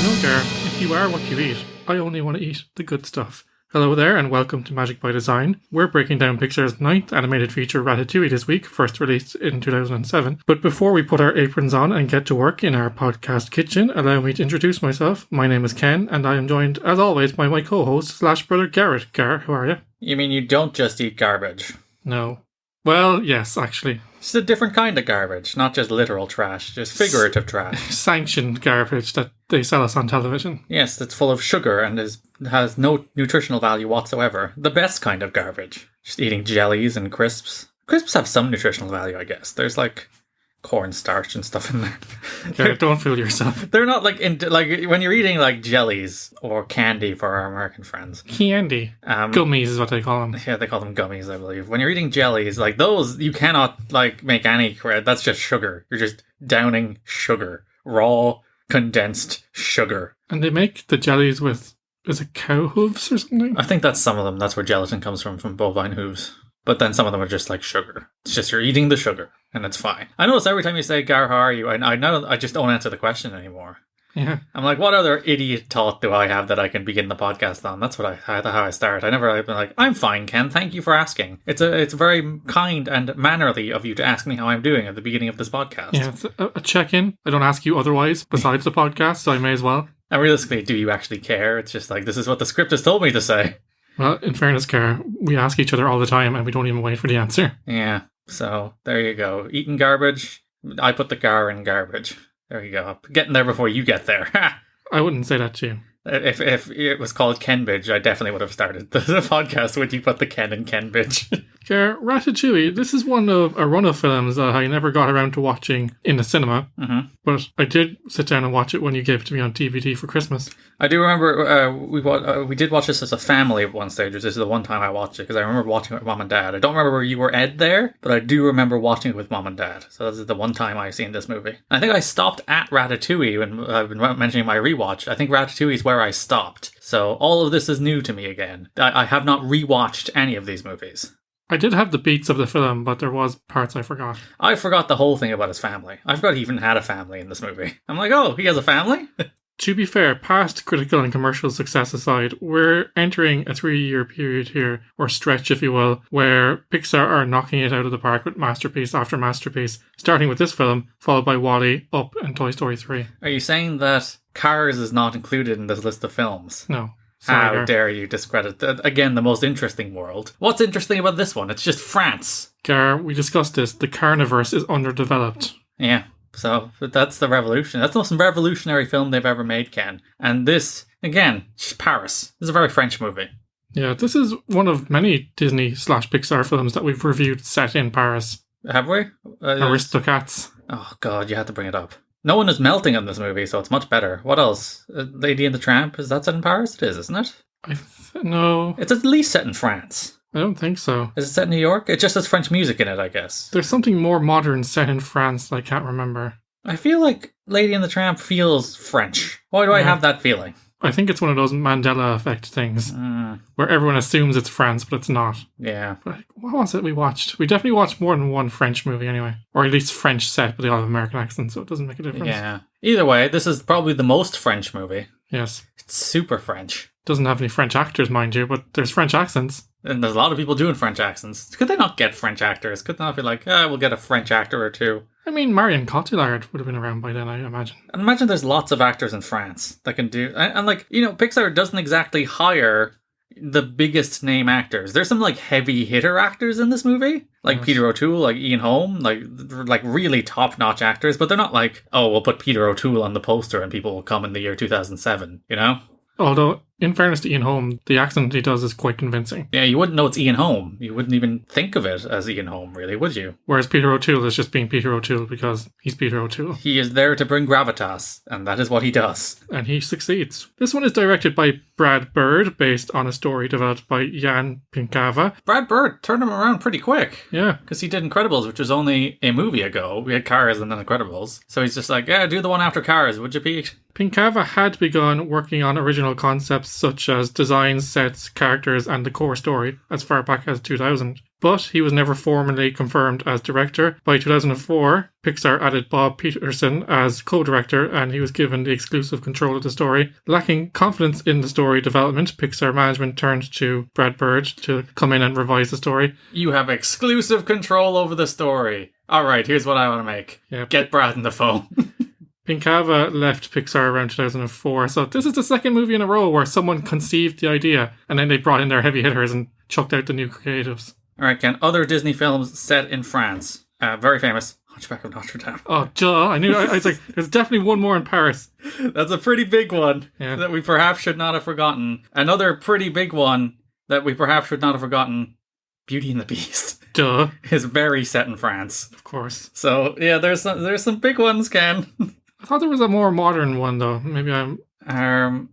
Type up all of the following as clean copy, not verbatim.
Gar, if you are what you eat, I only want to eat the good stuff. Hello there and welcome to Magic by Design. We're breaking down Pixar's 9th animated feature Ratatouille this week, first released in 2007. But before we put our aprons on and get to work in our podcast kitchen, allow me to introduce myself. My name is Ken and I am joined, as always, by my co-host / brother Garrett. Gar, who are you? You mean you don't just eat garbage? No. Well, yes, actually. It's a different kind of garbage, not just literal trash, just figurative trash. Sanctioned garbage that they sell us on television. Yes, that's full of sugar and has no nutritional value whatsoever. The best kind of garbage. Just eating jellies and crisps. Crisps have some nutritional value, I guess. There's like cornstarch and stuff in there. Yeah, don't fool yourself. They're not like when you're eating like jellies or candy for our American friends. Candy. Gummies is what they call them. Yeah, they call them gummies, I believe. When you're eating jellies, like those, you cannot like make any credit. That's just sugar. You're just downing sugar. Raw, condensed sugar. And they make the jellies with, is it cow hooves or something? I think that's some of them. That's where gelatin comes from bovine hooves. But then some of them are just like sugar. It's just you're eating the sugar, and it's fine. I notice every time you say, Gar, how are you? I know I just don't answer the question anymore. Yeah. I'm like, what other idiot thought do I have that I can begin the podcast on? That's how I start. I've been like, I'm fine, Ken. Thank you for asking. It's very kind and mannerly of you to ask me how I'm doing at the beginning of this podcast. Yeah, it's a check-in. I don't ask you otherwise besides the podcast, so I may as well. And realistically, do you actually care? It's just like, this is what the script has told me to say. Well, in fairness, Gar, we ask each other all the time and we don't even wait for the answer. Yeah, so there you go. Eating garbage, I put the Gar in garbage. There you go. Getting there before you get there. I wouldn't say that to you. If it was called Kenbridge, I definitely would have started the podcast with you put the Ken in Kenbridge. Gar, Ratatouille, this is one of a run of films that I never got around to watching in the cinema, but I did sit down and watch it when you gave it to me on DVD for Christmas. I do remember we did watch this as a family at one stage. This is the one time I watched it because I remember watching it with Mom and Dad. I don't remember where you were Ed there, but I do remember watching it with Mom and Dad. So this is the one time I've seen this movie. I think I stopped at Ratatouille when I've been mentioning my rewatch. I think Ratatouille is where I stopped. So all of this is new to me again. I have not rewatched any of these movies. I did have the beats of the film, but there was parts I forgot. I forgot the whole thing about his family. I forgot he even had a family in this movie. I'm like, oh, he has a family? To be fair, past critical and commercial success aside, we're entering a 3-year period here, or stretch if you will, where Pixar are knocking it out of the park with masterpiece after masterpiece, starting with this film, followed by WALL-E, Up and Toy Story 3. Are you saying that Cars is not included in this list of films? No. Sorry, how dare you discredit, again, the most interesting world. What's interesting about this one? It's just France. Gar, we discussed this. The Carniverse is underdeveloped. Yeah, so that's the revolution. That's the most revolutionary film they've ever made, Ken. And this, again, just Paris. This is a very French movie. Yeah, this is one of many Disney/Pixar films that we've reviewed set in Paris. Have we? Aristocats. Oh, God, you had to bring it up. No one is melting in this movie, so it's much better. What else? Lady and the Tramp, is that set in Paris? It is, isn't it? No. It's at least set in France. I don't think so. Is it set in New York? It just has French music in it, I guess. There's something more modern set in France that I can't remember. I feel like Lady and the Tramp feels French. Why do I have that feeling? I think it's one of those Mandela effect things where everyone assumes it's France, but it's not. Yeah. But what was it we watched? We definitely watched more than one French movie anyway. Or at least French set, but they all have American accents, so it doesn't make a difference. Yeah. Either way, this is probably the most French movie. Yes. It's super French. Doesn't have any French actors, mind you, but there's French accents. And there's a lot of people doing French accents. Could they not get French actors? Could they not be like, we'll get a French actor or two? I mean, Marion Cotillard would have been around by then, I imagine. And imagine there's lots of actors in France that can do... And like, you know, Pixar doesn't exactly hire the biggest name actors. There's some like heavy hitter actors in this movie. Like Peter O'Toole, like Ian Holm, like really top-notch actors. But they're not like, oh, we'll put Peter O'Toole on the poster and people will come in the year 2007, you know? Although, in fairness to Ian Holm, the accent he does is quite convincing. Yeah, you wouldn't know it's Ian Holm. You wouldn't even think of it as Ian Holm, really, would you? Whereas Peter O'Toole is just being Peter O'Toole because he's Peter O'Toole. He is there to bring gravitas, and that is what he does. And he succeeds. This one is directed by Brad Bird, based on a story developed by Jan Pinkava. Brad Bird turned him around pretty quick. Yeah. Because he did Incredibles, which was only a movie ago. We had Cars and then Incredibles. So he's just like, yeah, do the one after Cars, would you, Pete? Pinkava had begun working on original concepts such as designs, sets, characters, and the core story as far back as 2000. but he was never formally confirmed as director. By 2004, Pixar added Bob Peterson as co-director, and he was given the exclusive control of the story. Lacking confidence in the story development, Pixar management turned to Brad Bird to come in and revise the story. You have exclusive control over the story. Alright, here's what I want to make. Yeah. Get Brad on the phone. Pinkava left Pixar around 2004, so this is the second movie in a row where someone conceived the idea, and then they brought in their heavy hitters and chucked out the new creatives. Alright, Ken. Other Disney films set in France. Very famous. Hunchback of Notre Dame. Oh, duh. I was like, there's definitely one more in Paris. That's a pretty big one Yeah. that we perhaps should not have forgotten. Another pretty big one that we perhaps should not have forgotten, Beauty and the Beast. Duh. Is very set in France. Of course. So, yeah, there's some big ones, Ken. I thought there was a more modern one, though. Maybe I'm...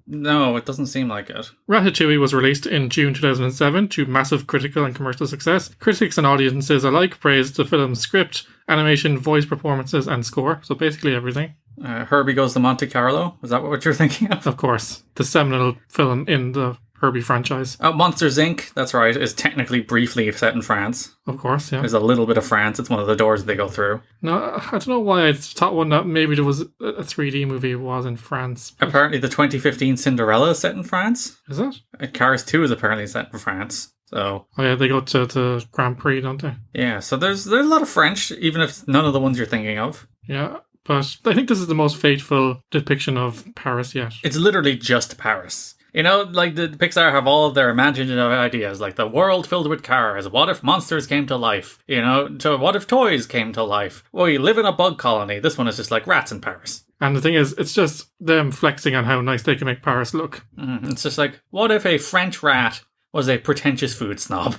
No, it doesn't seem like it. Ratatouille was released in June 2007 to massive critical and commercial success. Critics and audiences alike praised the film's script, animation, voice performances, and score. So basically everything. Herbie Goes to Monte Carlo? Is that what you're thinking of? Of course. The seminal film in the Herbie franchise. Monsters, Inc., that's right, is technically briefly set in France. Of course, yeah. There's a little bit of France. It's one of the doors they go through. No, I don't know why I thought one that maybe there was a 3D movie was in France. Apparently the 2015 Cinderella is set in France. Is it? Cars 2 is apparently set in France. So, oh yeah, they go to the Grand Prix, don't they? Yeah, so there's a lot of French, even if it's none of the ones you're thinking of. Yeah, but I think this is the most faithful depiction of Paris yet. It's literally just Paris. You know, like the Pixar have all of their imaginative ideas, like the world filled with cars. What if monsters came to life? You know, what if toys came to life? Well, you live in a bug colony. This one is just like rats in Paris. And the thing is, it's just them flexing on how nice they can make Paris look. It's just like, what if a French rat was a pretentious food snob?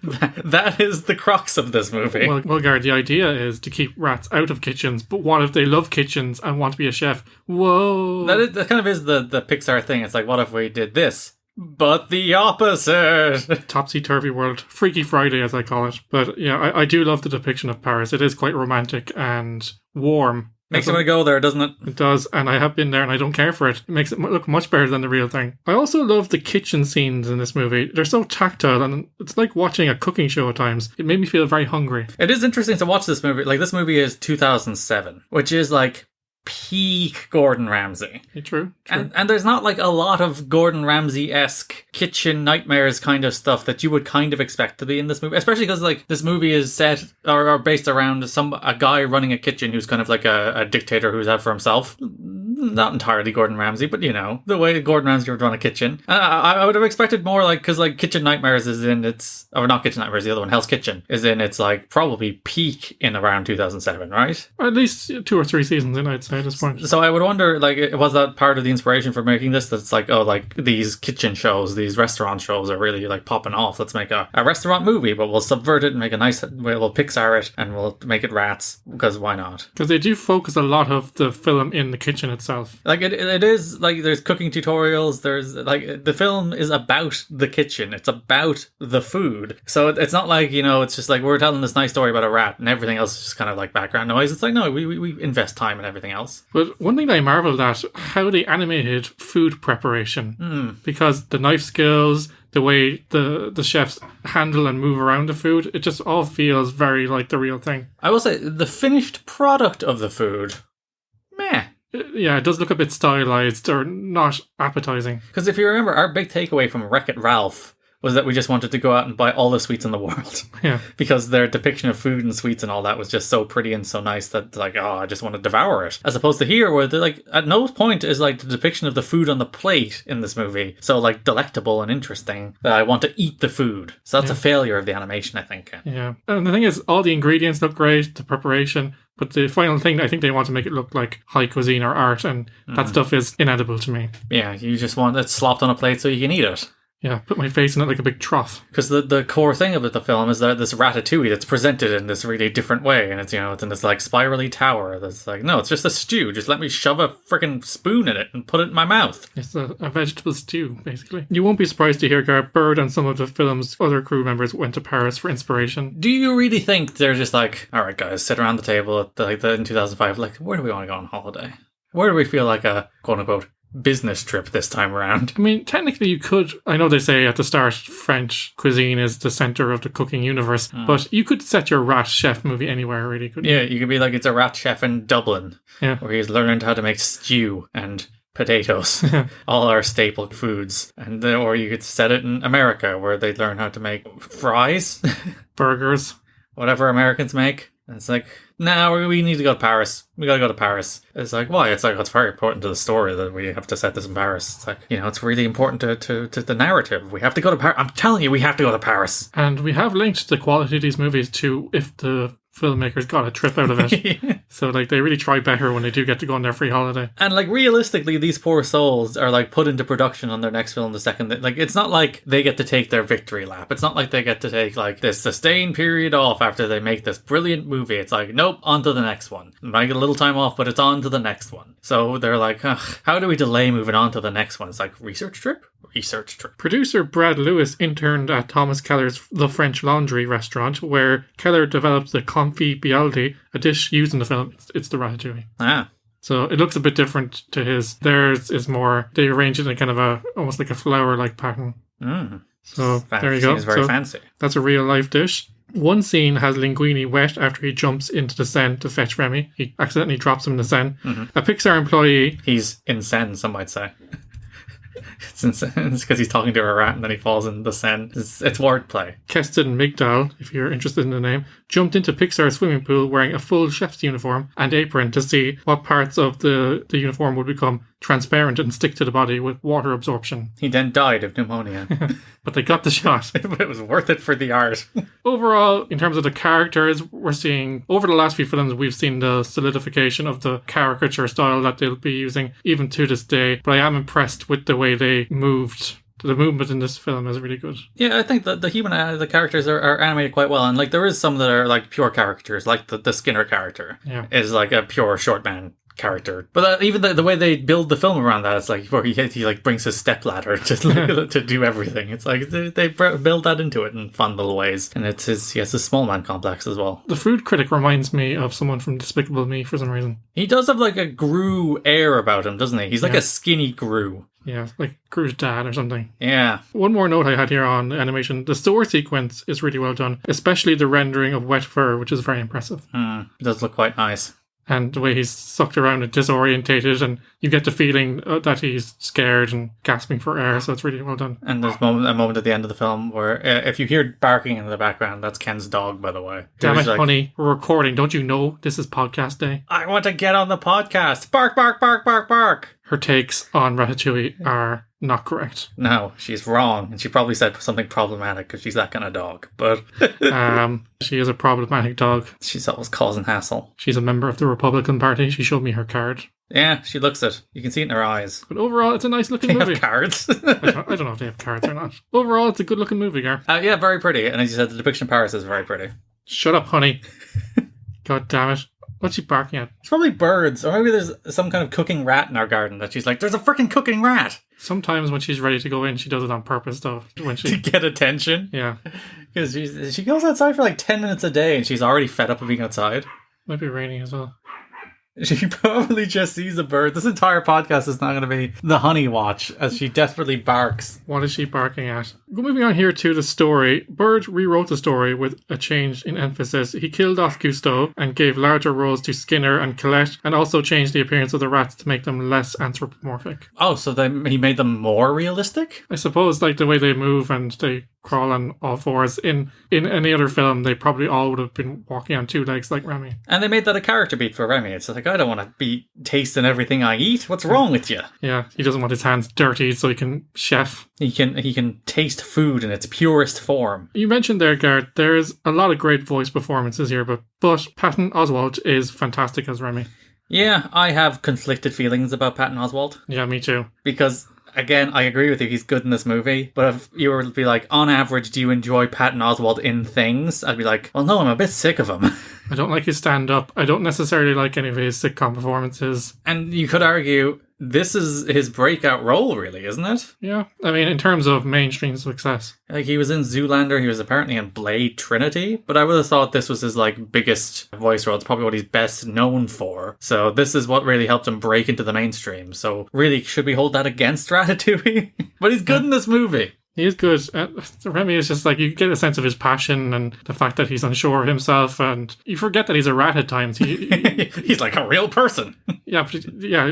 That is the crux of this movie. Well, Gar, the idea is to keep rats out of kitchens, but what if they love kitchens and want to be a chef? Whoa! That kind of is the Pixar thing. It's like, what if we did this? But the opposite! Topsy-turvy world. Freaky Friday, as I call it. But yeah, I do love the depiction of Paris. It is quite romantic and warm. Makes you want to go there, doesn't it? It does, and I have been there and I don't care for it. It makes it look much better than the real thing. I also love the kitchen scenes in this movie. They're so tactile and it's like watching a cooking show at times. It made me feel very hungry. It is interesting to watch this movie. Like, this movie is 2007, which is like peak Gordon Ramsay. True. And there's not like a lot of Gordon Ramsay-esque kitchen nightmares kind of stuff that you would kind of expect to be in this movie, especially because like this movie is set or based around a guy running a kitchen who's kind of like a dictator who's out for himself. Not entirely Gordon Ramsay, but you know, the way Gordon Ramsay would run a kitchen. I would have expected more, like, because like Kitchen Nightmares is in its, or not Kitchen Nightmares, the other one, Hell's Kitchen, is in its like probably peak in around 2007, right? Or at least 2 or 3 seasons in, I'd say, at this point. So I would wonder, like, was that part of the inspiration for making this? That's like, oh, like these kitchen shows, these restaurant shows are really like popping off. Let's make a restaurant movie, but we'll subvert it and make a nice, we'll Pixar it and we'll make it rats, because why not? Because they do focus a lot of the film in the kitchen itself. Like it is like there's cooking tutorials. There's like the film is about the kitchen. It's about the food. So it's not like, you know, it's just like we're telling this nice story about a rat and everything else is just kind of like background noise. It's like, no, we invest time in everything else. But one thing that I marveled at, how they animated food preparation. Because the knife skills, the way the chefs handle and move around the food, it just all feels very like the real thing. I will say the finished product of the food, meh. Yeah, it does look a bit stylized or not appetizing. Because if you remember, our big takeaway from Wreck-It Ralph was that we just wanted to go out and buy all the sweets in the world. Yeah. Because their depiction of food and sweets and all that was just so pretty and so nice that, like, oh, I just want to devour it. As opposed to here, where they're like, at no point is like the depiction of the food on the plate in this movie so like delectable and interesting that I want to eat the food. So that's a failure of the animation, I think. Yeah. And the thing is, all the ingredients look great, the preparation. But the final thing, I think they want to make it look like high cuisine or art, and that stuff is inedible to me. Yeah, you just want it slopped on a plate so you can eat it. Yeah, put my face in it like a big trough. Because the core thing about the film is that this ratatouille that's presented in this really different way, and it's, you know, it's in this like spirally tower that's like, no, it's just a stew. Just let me shove a freaking spoon in it and put it in my mouth. It's a vegetable stew, basically. You won't be surprised to hear Gar Bird and some of the film's other crew members went to Paris for inspiration. Do you really think they're just like, all right, guys, sit around the table at in 2005, like, where do we want to go on holiday? Where do we feel like a quote unquote business trip this time around. I mean, technically you could, I know they say at the start French cuisine is the center of the cooking universe, but you could set your rat chef movie anywhere, really, couldn't you? Yeah, you could be like, it's a rat chef in Dublin, Yeah. where he's learned how to make stew and potatoes, all our staple foods. And or you could set it in America, where they learn how to make fries, Burgers. whatever Americans make. And it's like, no, we need to go to Paris. We gotta go to Paris. It's like, why? It's like, it's very important to the story that we have to set this in Paris. It's like, it's really important to the narrative. We have to go to Paris. I'm telling you, we have to go to Paris. And we have linked the quality of these movies to if the filmmakers got a trip out of it. So, like, they really try better when they do get to go on their free holiday. And, like, realistically, these poor souls are, like, put into production on their next film the second. Like, it's not like they get to take their victory lap. It's not like they get to take, like, this sustained period off after they make this brilliant movie. It's like, nope, on to the next one. Might get a little time off, but it's on to the next one. So they're like, ugh, how do we delay moving on to the next one? It's like, research trip? Research trip. Producer Brad Lewis interned at Thomas Keller's The French Laundry restaurant, where Keller developed the confit bialdi, a dish used in the film. It's the ratatouille. Ah. So it looks a bit different to his. Theirs is more, they arrange it in kind of almost like a flower-like pattern. So there you go. Seems very fancy. That's a real life dish. One scene has Linguini wet after he jumps into the Seine to fetch Remy. He accidentally drops him in the Seine. A Pixar employee... He's insane, some might say. It's because he's talking to a rat and then he falls in the Seine. It's wordplay. Keston Migdal, if you're interested in the name, jumped into Pixar's swimming pool wearing a full chef's uniform and apron to see what parts of the uniform would become transparent and stick to the body with water absorption. He then died of pneumonia. But they got the shot. It was worth it for the art. Overall, in terms of the characters, we're seeing, over the last few films, we've seen the solidification of the caricature style that they'll be using even to this day. But I am impressed with the way they moved. The movement in this film is really good. Yeah, I think that the characters are animated quite well. And like there is some that are like pure caricatures, like the Skinner character is like a pure short man character, but even the way they build the film around that, it's like where he like brings his stepladder to do everything. It's like they build that into it in fun little ways, and he has a small man complex as well. The food critic reminds me of someone from Despicable Me for some reason. He does have like a Gru air about him, doesn't he? He's like a skinny Gru. Yeah, like Gru's dad or something. Yeah. One more note I had here on animation. The store sequence is really well done, especially the rendering of wet fur, which is very impressive. It does look quite nice. And the way he's sucked around and disorientated, and you get the feeling that he's scared and gasping for air, so it's really well done. And there's a moment at the end of the film where if you hear barking in the background, that's Ken's dog, by the way. Damn it, honey, we're recording. Don't you know this is podcast day? I want to get on the podcast. Bark, bark, bark, bark, bark. Her takes on Ratatouille are not correct. No, she's wrong. And she probably said something problematic because she's that kind of dog. But she is a problematic dog. She's always causing hassle. She's a member of the Republican Party. She showed me her card. Yeah, she looks it. You can see it in her eyes. But overall, it's a nice looking movie. They have cards. I don't know if they have cards or not. Overall, it's a good looking movie, Gar. Yeah, very pretty. And as you said, the depiction of Paris is very pretty. Shut up, honey. God damn it. What's she barking at? It's probably birds. Or maybe there's some kind of cooking rat in our garden that she's like, there's a freaking cooking rat. Sometimes when she's ready to go in, she does it on purpose, though. When she... to get attention? Yeah. Because she goes outside for like 10 minutes a day and she's already fed up of being outside. Might be raining as well. She probably just sees a bird. This entire podcast is not going to be the honey watch as she desperately barks. What is she barking at? Moving on here to the story. Bird rewrote the story with a change in emphasis. He killed off Cousteau and gave larger roles to Skinner and Colette, and also changed the appearance of the rats to make them less anthropomorphic. Oh, so he made them more realistic? I suppose, like, the way they move and they crawl on all fours. In any other film, they probably all would have been walking on two legs like Remy. And they made that a character beat for Remy. It's like, I don't want to be tasting everything I eat. What's wrong with you? Yeah, he doesn't want his hands dirty so he can chef. He can taste food in its purest form. You mentioned there, Garth, there's a lot of great voice performances here, but Patton Oswalt is fantastic as Remy. Yeah, I have conflicted feelings about Patton Oswalt. Yeah, me too. Because, again, I agree with you, he's good in this movie, but if you were to be like, on average, do you enjoy Patton Oswalt in things? I'd be like, well, no, I'm a bit sick of him. I don't like his stand-up. I don't necessarily like any of his sitcom performances. And you could argue this is his breakout role, really, isn't it? Yeah, I mean, in terms of mainstream success. Like, he was in Zoolander, he was apparently in Blade Trinity, but I would have thought this was his, like, biggest voice role. It's probably what he's best known for. So this is what really helped him break into the mainstream. So really, should we hold that against Ratatouille? But he's good in this movie. He is good. Remy is just like, you get a sense of his passion and the fact that he's unsure of himself, and you forget that he's a rat at times. He's like a real person. Yeah,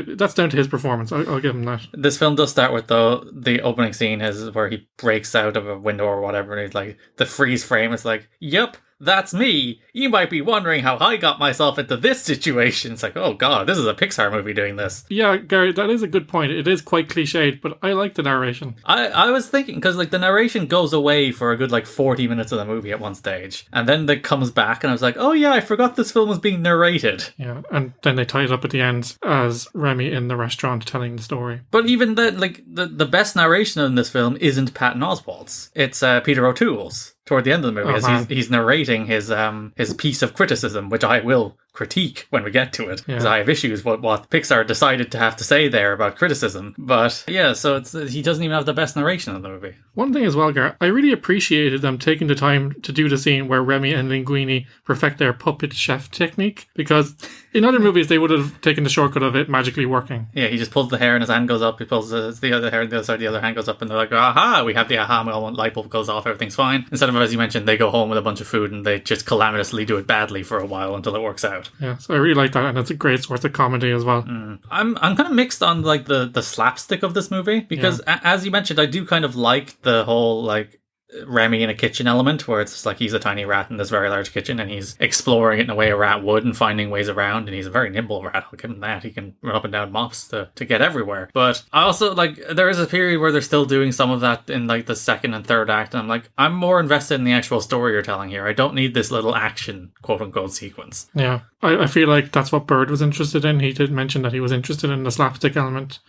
that's down to his performance. I'll give him that. This film does start with, though, the opening scene is where he breaks out of a window or whatever, and he's like, the freeze frame is like, yep, that's me. You might be wondering how I got myself into this situation. It's like, oh god, this is a Pixar movie doing this. Yeah, Gary, that is a good point. It is quite cliched, but I like the narration. I was thinking, because like the narration goes away for a good like 40 minutes of the movie at one stage, and then it comes back, and I was like, oh yeah, I forgot this film was being narrated. Yeah, and then they tie it up at the end as Remy in the restaurant telling the story. But even then, like the best narration in this film isn't Patton Oswalt's. It's Peter O'Toole's. Toward the end of the movie, as he's narrating his piece of criticism, which I will critique when we get to it, because I have issues with what Pixar decided to have to say there about criticism. But yeah, so he doesn't even have the best narration in the movie. One thing as well, Gar, I really appreciated them taking the time to do the scene where Remy and Linguini perfect their puppet chef technique, because in other movies they would have taken the shortcut of it magically working. Yeah, he just pulls the hair and his hand goes up, he pulls the other hair and the other side, the other hand goes up, and they're like, aha, we have the aha moment, light bulb goes off, everything's fine. Instead of, as you mentioned, they go home with a bunch of food and they just calamitously do it badly for a while until it works out. Yeah, so I really like that, and it's a great source of comedy as well. I'm kind of mixed on like the slapstick of this movie, because as you mentioned, I do kind of like the whole like Remy in a kitchen element, where it's just like he's a tiny rat in this very large kitchen and he's exploring it in a way a rat would and finding ways around, and he's a very nimble rat, I'll give him that. He can run up and down mops to get everywhere. But I also like, there is a period where they're still doing some of that in like the second and third act, and I'm like, I'm more invested in the actual story you're telling here. I don't need this little action quote unquote sequence. Yeah, I feel like that's what Bird was interested in. He did mention that he was interested in the slapstick element,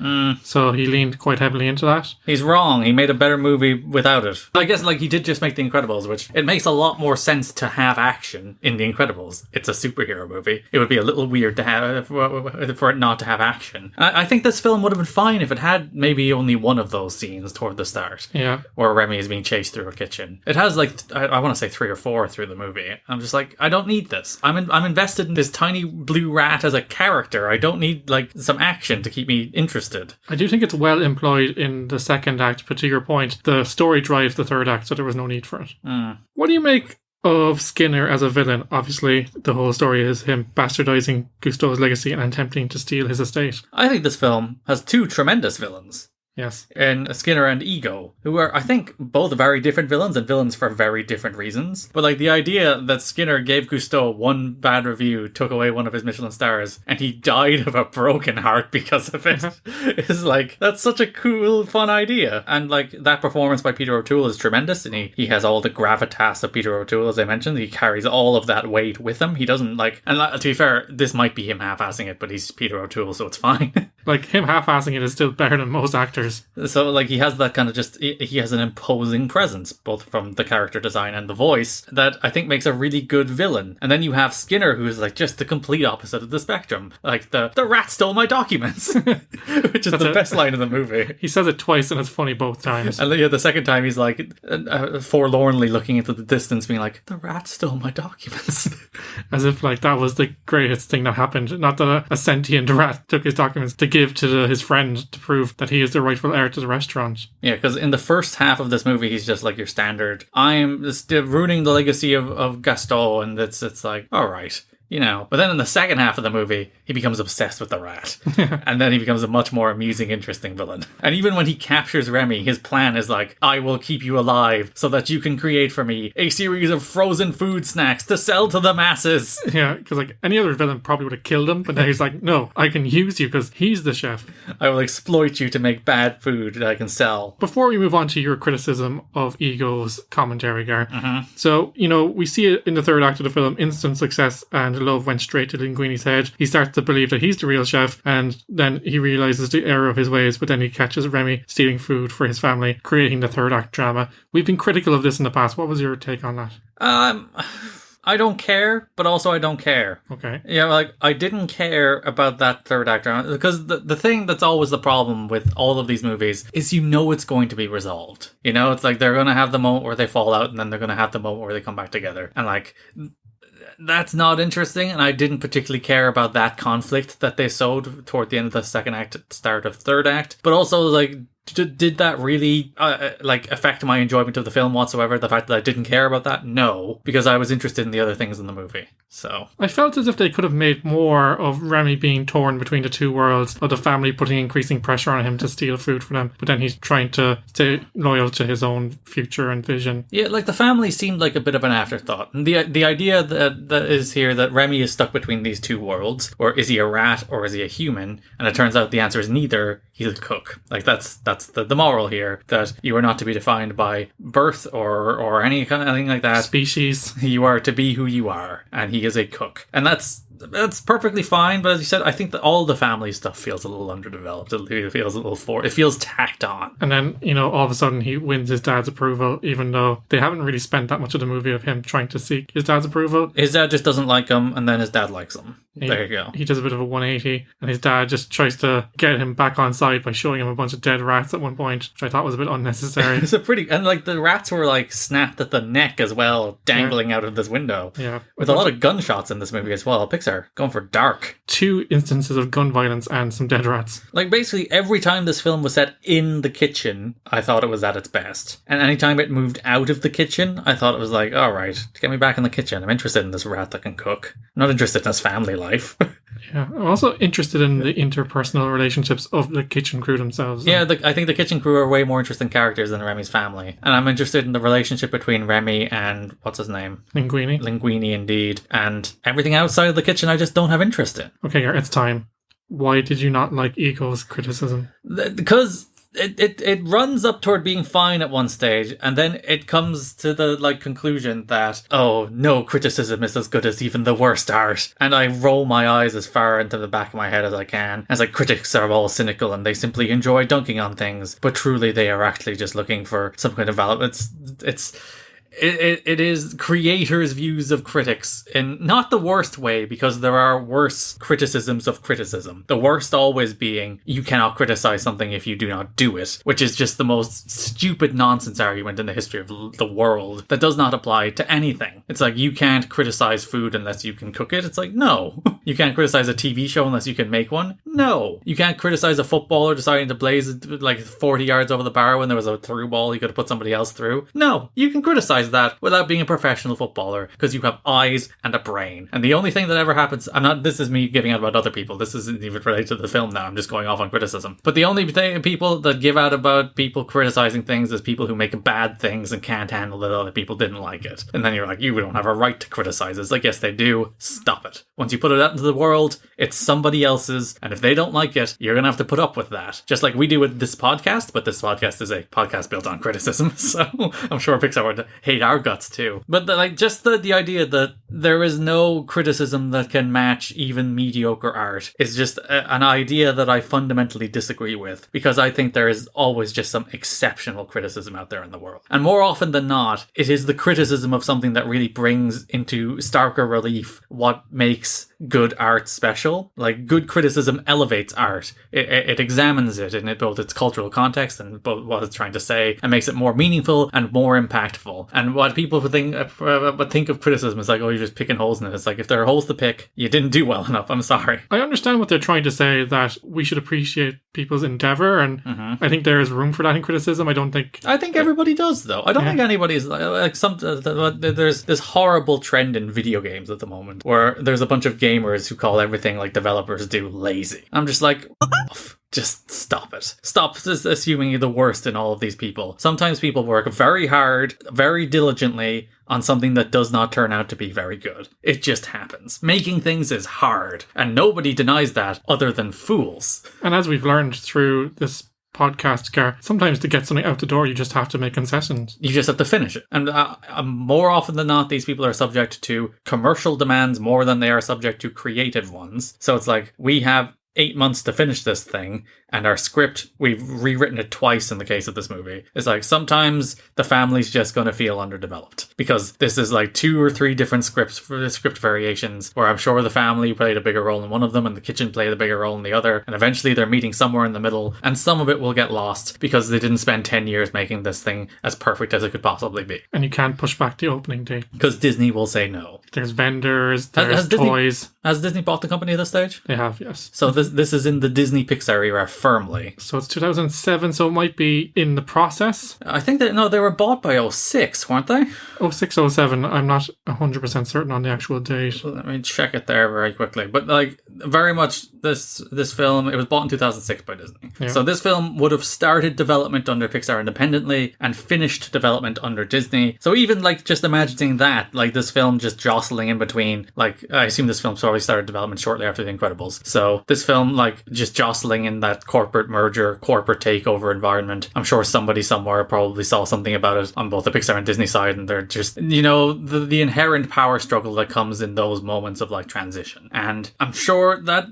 so he leaned quite heavily into that. He's wrong. He made a better movie without it. I guess like he did just make The Incredibles, which it makes a lot more sense to have action in The Incredibles. It's a superhero movie. It would be a little weird to have for it not to have action. I think this film would have been fine if it had maybe only one of those scenes toward the start. Yeah, where Remy is being chased through a kitchen. It has like I want to say 3 or 4 through the movie. I'm just like, I don't need this. I'm invested in this tiny blue rat as a character. I don't need like some action to keep me interested. I do think it's well employed in the second act, but to your point, the story drives the third act, so there was no need for it. What do you make of Skinner as a villain? Obviously, the whole story is him bastardizing Gusteau's legacy and attempting to steal his estate. I think this film has 2 tremendous villains. Yes. And Skinner and Ego, who are, I think, both very different villains and villains for very different reasons. But like the idea that Skinner gave Gusteau one bad review, took away one of his Michelin stars, and he died of a broken heart because of it is like, that's such a cool, fun idea. And like that performance by Peter O'Toole is tremendous, and he has all the gravitas of Peter O'Toole, as I mentioned. He carries all of that weight with him. He doesn't like, and to be fair, this might be him half-assing it, but he's Peter O'Toole, so it's fine. Like him half-assing it is still better than most actors. So like he has that kind of he has an imposing presence, both from the character design and the voice, that I think makes a really good villain. And then you have Skinner, who's like just the complete opposite of the spectrum. Like the rat stole my documents, which is the best line in the movie. He says it twice and it's funny both times. And the second time he's like forlornly looking into the distance being like, the rat stole my documents. As if like that was the greatest thing that happened. Not that a sentient rat took his documents to give to his friend to prove that he is the rightful heir to the restaurant. Yeah, because in the first half of this movie, he's just like your standard, I'm ruining the legacy of Gaston, and it's like, all right. You know, but then in the second half of the movie, he becomes obsessed with the rat. And then he becomes a much more amusing, interesting villain. And even when he captures Remy, his plan is like, I will keep you alive so that you can create for me a series of frozen food snacks to sell to the masses. Yeah, because like any other villain probably would have killed him, but now he's like, no, I can use you because he's the chef. I will exploit you to make bad food that I can sell. Before we move on to your criticism of Ego's commentary, Gar. So, you know, we see it in the third act of the film, instant success and love went straight to Linguini's head. He starts to believe that he's the real chef, and then he realizes the error of his ways, but then he catches Remy stealing food for his family, creating the third act drama. We've been critical of this in the past. What was your take on that? I don't care, but also I don't care. Okay. Yeah, like, I didn't care about that third act, because the thing that's always the problem with all of these movies is it's going to be resolved. It's like they're going to have the moment where they fall out, and then they're going to have the moment where they come back together. And, like, that's not interesting, and I didn't particularly care about that conflict that they sowed toward the end of the second act, start of third act. But also, like, did that really affect my enjoyment of the film whatsoever? The fact that I didn't care about that? No, because I was interested in the other things in the movie. So I felt as if they could have made more of Remy being torn between the two worlds, of the family putting increasing pressure on him to steal food for them, but then he's trying to stay loyal to his own future and vision. Yeah, like, the family seemed like a bit of an afterthought. And the idea that is here, that Remy is stuck between these two worlds, or is he a rat or is he a human? And it turns out the answer is neither. He's a cook. Like, that's the moral here, that you are not to be defined by birth or any kind of thing like that. Species. You are to be who you are, and he is a cook. And that's perfectly fine, but as you said, I think that all the family stuff feels a little underdeveloped. It feels a little it feels tacked on. And then, all of a sudden he wins his dad's approval, even though they haven't really spent that much of the movie of him trying to seek his dad's approval. His dad just doesn't like him, and then his dad likes him. There you go. He does a bit of a 180, and his dad just tries to get him back on side by showing him a bunch of dead rats at one point, which I thought was a bit unnecessary. It's and like, the rats were like snapped at the neck as well, dangling out of this window. Yeah. With a lot of gunshots in this movie as well. Pixar going for dark. 2 instances of gun violence and some dead rats. Like, basically every time this film was set in the kitchen, I thought it was at its best. And anytime it moved out of the kitchen, I thought it was like, all right, get me back in the kitchen. I'm interested in this rat that can cook. I'm not interested in his family life. Yeah, I'm also interested in the interpersonal relationships of the kitchen crew themselves. Yeah, I think the kitchen crew are way more interesting characters than Remy's family. And I'm interested in the relationship between Remy and, what's his name? Linguini. Linguini, indeed. And everything outside of the kitchen I just don't have interest in. Okay, it's time. Why did you not like Eco's criticism? Because it runs up toward being fine at one stage, and then it comes to the conclusion that, oh, no criticism is as good as even the worst art. And I roll my eyes as far into the back of my head as I can. As like, critics are all cynical and they simply enjoy dunking on things, but truly they are actually just looking for some kind of value. It is creators' views of critics in not the worst way, because there are worse criticisms of criticism. The worst always being, you cannot criticize something if you do not do it, which is just the most stupid nonsense argument in the history of the world that does not apply to anything. It's like, you can't criticize food unless you can cook it. It's like, no. You can't criticize a TV show unless you can make one. No. You can't criticize a footballer deciding to blaze like 40 yards over the bar when there was a through ball he could have put somebody else through. No. You can criticize that without being a professional footballer, because you have eyes and a brain. And the only thing that ever happens, this is me giving out about other people. This isn't even related to the film now. I'm just going off on criticism. But the only people that give out about people criticizing things is people who make bad things and can't handle that other people didn't like it. And then you're like, you don't have a right to criticize. It's like, yes, they do. Stop it. Once you put it out into the world, it's somebody else's. And if they don't like it, you're going to have to put up with that. Just like we do with this podcast, but this podcast is a podcast built on criticism. So I'm sure Pixar would hate our guts too. But just the idea that there is no criticism that can match even mediocre art is just an idea that I fundamentally disagree with, because I think there is always just some exceptional criticism out there in the world. And more often than not, it is the criticism of something that really brings into starker relief what makes good art special. Like, good criticism elevates art. It examines it in both its cultural context and both what it's trying to say, and makes it more meaningful and more impactful. And what people think of criticism is like, oh, you're just picking holes in it. It's like, if there are holes to pick, you didn't do well enough. I'm sorry. I understand what they're trying to say, that we should appreciate people's endeavor, and I think there is room for that in criticism. I think everybody does, though. I don't think anybody's like there's this horrible trend in video games at the moment where there's a bunch of gamers who call everything like developers do lazy. I'm just like, just stop it. Stop just assuming you're the worst in all of these people. Sometimes people work very hard, very diligently on something that does not turn out to be very good. It just happens. Making things is hard, and nobody denies that other than fools. And as we've learned through this podcast, Gar, sometimes to get something out the door, you just have to make concessions. You just have to finish it. And more often than not, these people are subject to commercial demands more than they are subject to creative ones. So it's like, we have 8 months to finish this thing, and our script, we've rewritten it twice in the case of this movie. It's like sometimes the family's just going to feel underdeveloped because this is like 2 or 3 different script variations where I'm sure the family played a bigger role in one of them and the kitchen played a bigger role in the other, and eventually they're meeting somewhere in the middle, and some of it will get lost because they didn't spend 10 years making this thing as perfect as it could possibly be. And you can't push back the opening date. Because Disney will say no. There's vendors, there's toys. Has Disney bought the company at this stage? They have, yes. So this is in the Disney Pixar era firmly. So it's 2007, so it might be in the process. I think that, no, they were bought by 06, weren't they? 06, 07, I'm not 100% certain on the actual date. Let me check it there very quickly. But like, very much this film, it was bought in 2006 by Disney. Yeah. So this film would have started development under Pixar independently and finished development under Disney. So even like just imagining that, like this film just jostling in between, like I assume this film probably started development shortly after The Incredibles. So this film like just jostling in that corporate merger, corporate takeover environment. I'm sure somebody somewhere probably saw something about it on both the Pixar and Disney side, and they're just, you know, the inherent power struggle that comes in those moments of like transition. And I'm sure that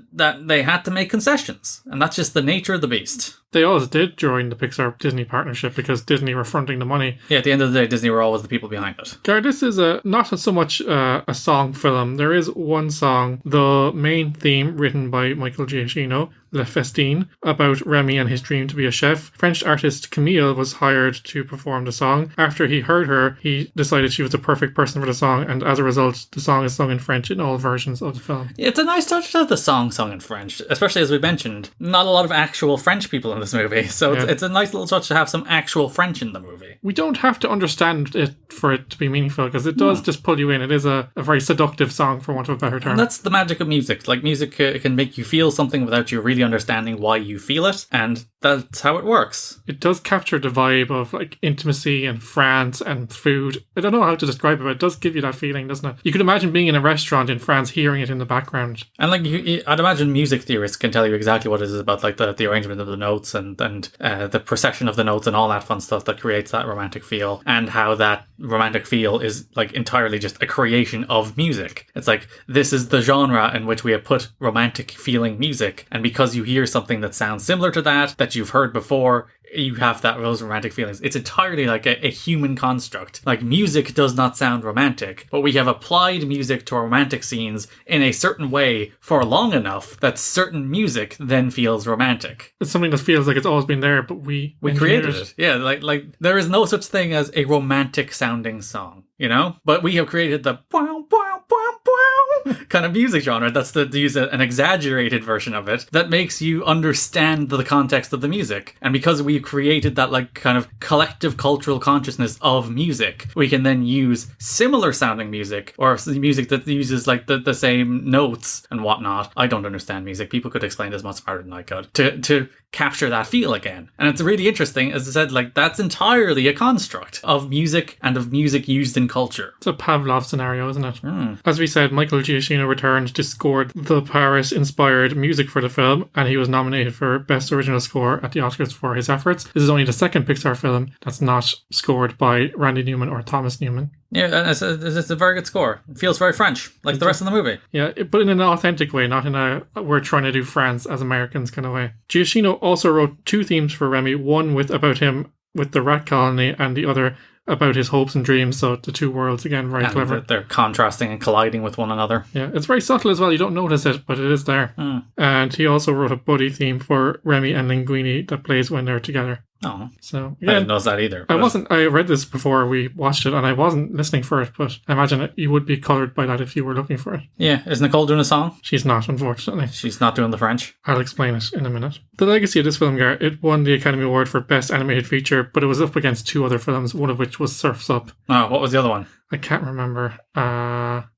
they had to make concessions, and that's just the nature of the beast. They always did during the Pixar-Disney partnership because Disney were fronting the money. Yeah, at the end of the day, Disney were always the people behind it. Gar, this is not so much a song film. There is one song, the main theme written by Michael Giacchino, Le Festine, about Remy and his dream to be a chef. French artist Camille was hired to perform the song. After he heard her, he decided she was the perfect person for the song, and as a result, the song is sung in French in all versions of the film. Yeah, it's a nice touch to have the song sung in French, especially as we mentioned, not a lot of actual French people in this movie, so it's a nice little touch to have some actual French in the movie. We don't have to understand it for it to be meaningful, because it does just pull you in. It is a very seductive song, for want of a better term. And that's the magic of music. Like, music can make you feel something without you really understanding why you feel it, and that's how it works. It does capture the vibe of like intimacy and France and food. I don't know how to describe it, but it does give you that feeling, doesn't it? You could imagine being in a restaurant in France, hearing it in the background. And like, I'd imagine music theorists can tell you exactly what it is about, like the arrangement of the notes and the procession of the notes and all that fun stuff that creates that romantic feel, and how that romantic feel is like entirely just a creation of music. It's like, this is the genre in which we have put romantic feeling music, and because you hear something that sounds similar to that you've heard before, you have those romantic feelings. It's entirely like a human construct. Like, music does not sound romantic, but we have applied music to romantic scenes in a certain way for long enough that certain music then feels romantic. It's something that feels like it's always been there, but we created it. Yeah, like there is no such thing as a romantic sounding song, you know? But we have created the kind of music genre. That's to use an exaggerated version of it that makes you understand the context of the music. And because we created that like kind of collective cultural consciousness of music, we can then use similar sounding music, or music that uses like the same notes and whatnot. I don't understand music. People could explain this much smarter than I could. To capture that feel again. And it's really interesting, as I said, like that's entirely a construct of music and of music used in culture. It's a Pavlov scenario, isn't it? As we said, Michael Giacchino returned to score the Paris-inspired music for the film, and he was nominated for Best Original Score at the Oscars for his efforts. This is only the second Pixar film that's not scored by Randy Newman or Thomas Newman. Yeah, and it's a very good score. It feels very French, like the rest of the movie. Yeah, but in an authentic way, not in a we're trying to do France as Americans kind of way. Giacchino also wrote 2 themes for Remy, one about him with the rat colony, and the other about his hopes and dreams. So the 2 worlds, again, very clever. They're contrasting and colliding with one another. Yeah, it's very subtle as well. You don't notice it, but it is there. And he also wrote a buddy theme for Remy and Linguini that plays when they're together. Oh, so yeah, I didn't notice that either. I read this before we watched it, and I wasn't listening for it, but I imagine you would be coloured by that if you were looking for it. Yeah, is Nicole doing a song? She's not, unfortunately. She's not doing the French? I'll explain it in a minute. The legacy of this film, Gar, it won the Academy Award for Best Animated Feature, but it was up against 2 other films, one of which was Surf's Up. Oh, what was the other one? I can't remember.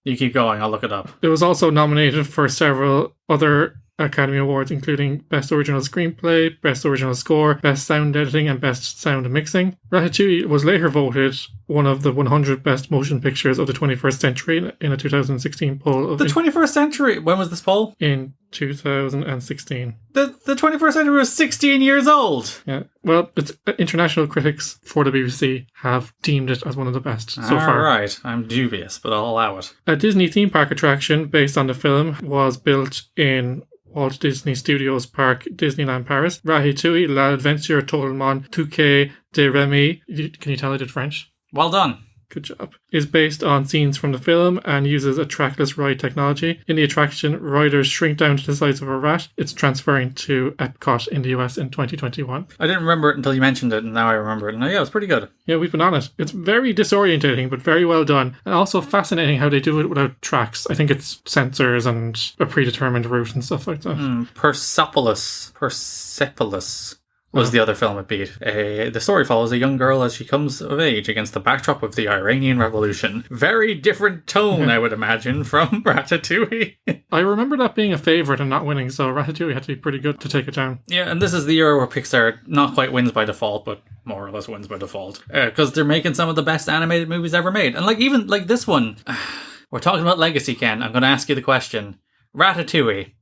You keep going, I'll look it up. It was also nominated for several other Academy Awards, including Best Original Screenplay, Best Original Score, Best Sound Editing, and Best Sound Mixing. Ratatouille was later voted one of the 100 best motion pictures of the 21st century in a 2016 poll of The 21st century? When was this poll? in 2016. The 21st century was 16 years old. Yeah, well, it's international critics for the BBC have deemed it as one of the best so far. Right, I'm dubious, but I'll allow it. A Disney theme park attraction based on the film was built in Walt Disney Studios Park, Disneyland Paris. Ratatouille, L'Adventure Totalement Touquet de Remy. Can you tell I did French? Well done. Good job. Is based on scenes from the film and uses a trackless ride technology. In the attraction, riders shrink down to the size of a rat. It's transferring to Epcot in the US in 2021. I didn't remember it until you mentioned it, and now I remember it. And yeah, it was pretty good. Yeah, we've been on it. It's very disorientating, but very well done. And also fascinating how they do it without tracks. I think it's sensors and a predetermined route and stuff like that. Persepolis was the other film it beat. The story follows a young girl as she comes of age against the backdrop of the Iranian Revolution. Very different tone, I would imagine, from Ratatouille. I remember that being a favourite and not winning, so Ratatouille had to be pretty good to take it down. Yeah, and this is the year where Pixar not quite wins by default, but more or less wins by default. Because they're making some of the best animated movies ever made. And even this one, we're talking about legacy, Ken. I'm going to ask you the question. Ratatouille,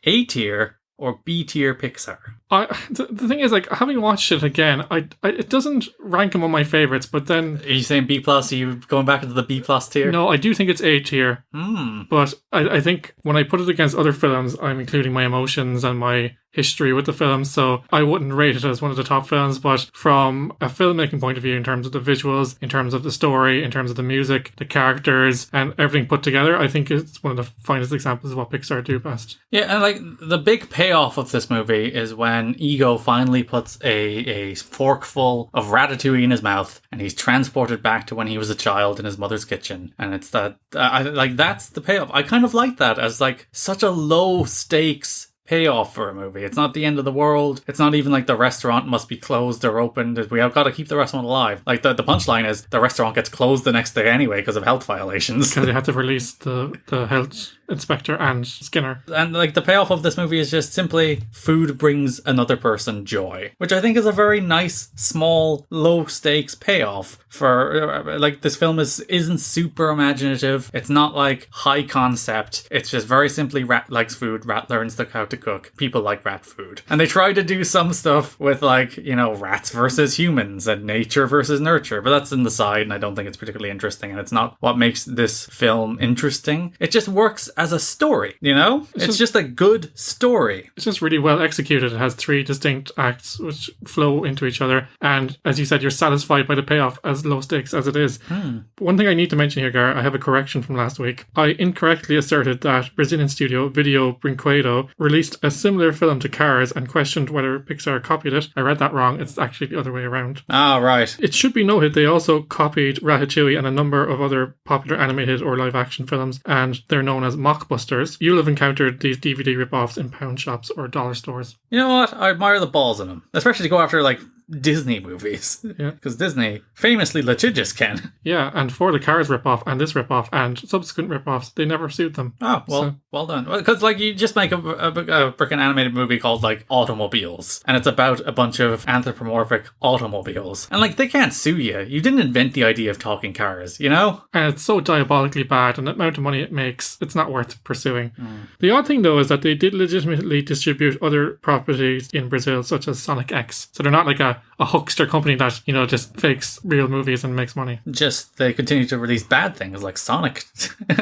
A tier or B tier Pixar? The thing is, having watched it again, it doesn't rank among my favourites, but then... Are you saying B+? Are you going back into the B+ tier? No, I do think it's A tier. But I think when I put it against other films, I'm including my emotions and my history with the film, so I wouldn't rate it as one of the top films, but from a filmmaking point of view, in terms of the visuals, in terms of the story, in terms of the music, the characters, and everything put together, I think it's one of the finest examples of what Pixar do best. Yeah, and the big payoff of this movie is when Ego finally puts a forkful of ratatouille in his mouth, and he's transported back to when he was a child in his mother's kitchen, and it's that, that's the payoff. I kind of like that as such a low stakes payoff for a movie. It's not the end of the world. It's not even the restaurant must be closed or opened. We have got to keep the restaurant alive. The punchline is the restaurant gets closed the next day anyway because of health violations. Because they had to release the health inspector and Skinner. And the payoff of this movie is just simply food brings another person joy, which I think is a very nice, small, low stakes payoff for this film isn't super imaginative. It's not high concept. It's just very simply rat likes food, rat learns how to cook, people like rat food. And they try to do some stuff with rats versus humans and nature versus nurture, but that's in the side and I don't think it's particularly interesting, and it's not what makes this film interesting. It just works as a story, it's just a good story. It's just really well executed. It has 3 distinct acts which flow into each other, and as you said, you're satisfied by the payoff as low stakes as it is. One thing I need to mention here, Gar, I have a correction from last week. I incorrectly asserted that Brazilian studio Video Brinquedo released a similar film to Cars and questioned whether Pixar copied it. I read that wrong. It's actually the other way around. Ah, right. It should be noted they also copied Ratatouille and a number of other popular animated or live action films, and they're known as mockbusters. You'll have encountered these DVD rip-offs in pound shops or dollar stores. You know what? I admire the balls in them, especially to go after Disney movies. Yeah. Because Disney famously litigious, Ken. Yeah, and for the Cars ripoff and this ripoff and subsequent ripoffs, they never sued them. Oh, well, well done. Because you just make a freaking animated movie called Automobiles, and it's about a bunch of anthropomorphic automobiles, and they can't sue you. You didn't invent the idea of talking cars, And it's so diabolically bad, and the amount of money it makes, it's not worth pursuing. The odd thing though is that they did legitimately distribute other properties in Brazil, such as Sonic X. So they're not a huckster company that, just fakes real movies and makes money. Just they continue to release bad things like Sonic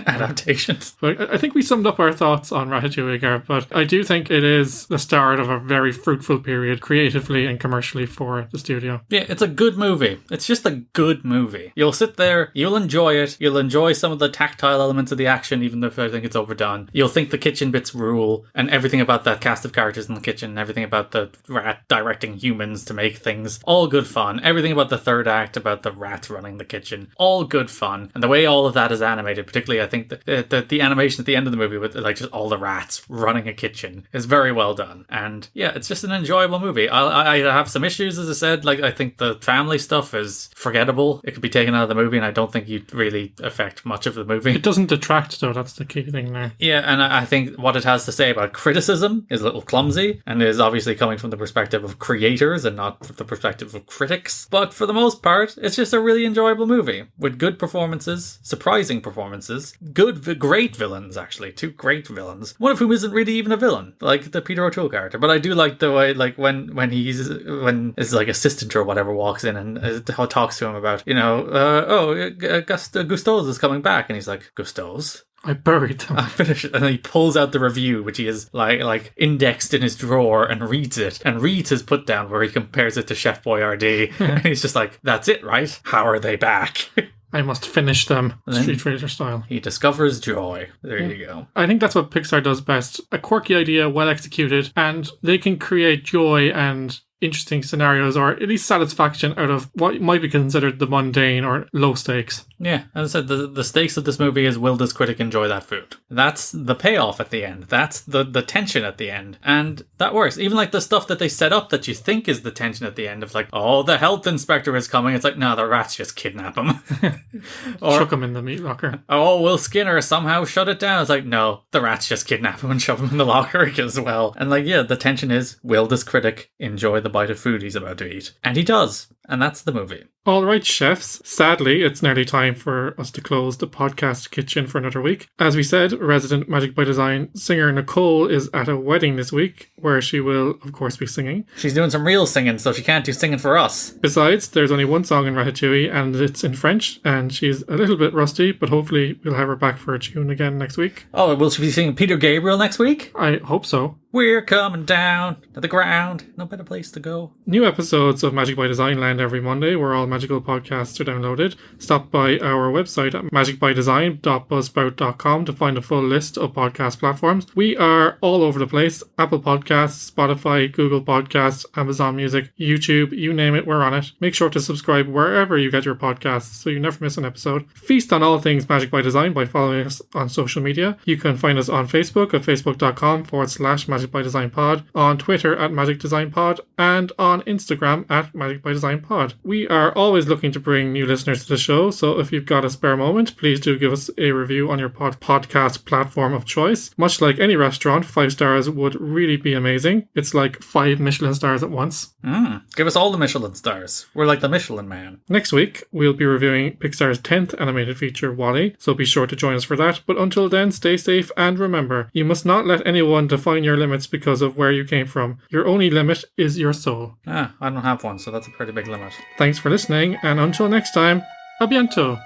adaptations. But I think we summed up our thoughts on Ratatouille, Gar, but I do think it is the start of a very fruitful period creatively and commercially for the studio. Yeah, it's a good movie. It's just a good movie. You'll sit there, you'll enjoy it, you'll enjoy some of the tactile elements of the action, even if I think it's overdone. You'll think the kitchen bits rule, and everything about that cast of characters in the kitchen, everything about the rat directing humans to make things, all good fun. Everything about the third act, about the rats running the kitchen, all good fun. And the way all of that is animated, particularly I think the animation at the end of the movie with just all the rats running a kitchen is very well done. And yeah, it's just an enjoyable movie. I have some issues, as I said. I think the family stuff is forgettable. It could be taken out of the movie, and I don't think you'd really affect much of the movie. It doesn't detract though, that's the key thing there. Yeah, and I think what it has to say about criticism is a little clumsy, and is obviously coming from the perspective of creators and not the perspective of critics. But for the most part, it's just a really enjoyable movie with good performances, surprising performances, great villains, actually. 2 great villains. One of whom isn't really even a villain, like the Peter O'Toole character. But I do like the way, like, when his like assistant or whatever walks in and talks to him about, Gusteau's is coming back, and he's like, Gusteau's? I buried them. I finished it, and then he pulls out the review, which he has like indexed in his drawer, and reads it, and reads his put down where he compares it to Chef Boyardee, and he's just like, "That's it, right? How are they back?" I must finish them, Street Fighter style. He discovers joy. There you go. I think that's what Pixar does best. A quirky idea, well executed, and they can create joy and interesting scenarios, or at least satisfaction out of what might be considered the mundane or low stakes. Yeah, as I said, the stakes of this movie is, will this critic enjoy that food? That's the payoff at the end. That's the tension at the end. And that works. Even like the stuff that they set up that you think is the tension at the end of like, oh, the health inspector is coming. It's like, no, the rats just kidnap him. Or, chuck him in the meat locker. Oh, will Skinner somehow shut it down? It's like, no, the rats just kidnap him and shove him in the locker as well. And like, yeah, the tension is, will this critic enjoy the bite of food he's about to eat? And he does. And that's the movie. All right, chefs. Sadly, it's nearly time for us to close the podcast kitchen for another week. As we said, resident Magic by Design singer Nicole is at a wedding this week, where she will, of course, be singing. She's doing some real singing, so she can't do singing for us. Besides, there's only one song in Ratatouille, and it's in French, and she's a little bit rusty, but hopefully we'll have her back for a tune again next week. Oh, will she be singing Peter Gabriel next week? I hope so. We're coming down to the ground. No better place to go. New episodes of Magic by Design land every Monday, where all magical podcasts are downloaded. Stop by our website at magicbydesign.buzzsprout.com to find a full list of podcast platforms. We are all over the place. Apple Podcasts, Spotify, Google Podcasts, Amazon Music, YouTube, you name it, we're on it. Make sure to subscribe wherever you get your podcasts so you never miss an episode. Feast on all things Magic by Design by following us on social media. You can find us on Facebook at facebook.com/Magic by Design Pod, on Twitter at Magic Design Pod, and on Instagram at Magic by Design Pod. We are always looking to bring new listeners to the show, so if you've got a spare moment, please do give us a review on your podcast platform of choice. Much like any restaurant, 5 stars would really be amazing. It's like 5 Michelin stars at once. Give us all the Michelin stars. We're like the Michelin Man. Next week, we'll be reviewing Pixar's 10th animated feature, WALL-E, so be sure to join us for that. But until then, stay safe, and remember, you must not let anyone define your limits because of where you came from. Your only limit is your soul. I don't have one, so that's a pretty big limit. Thanks for listening, and until next time, a bientôt.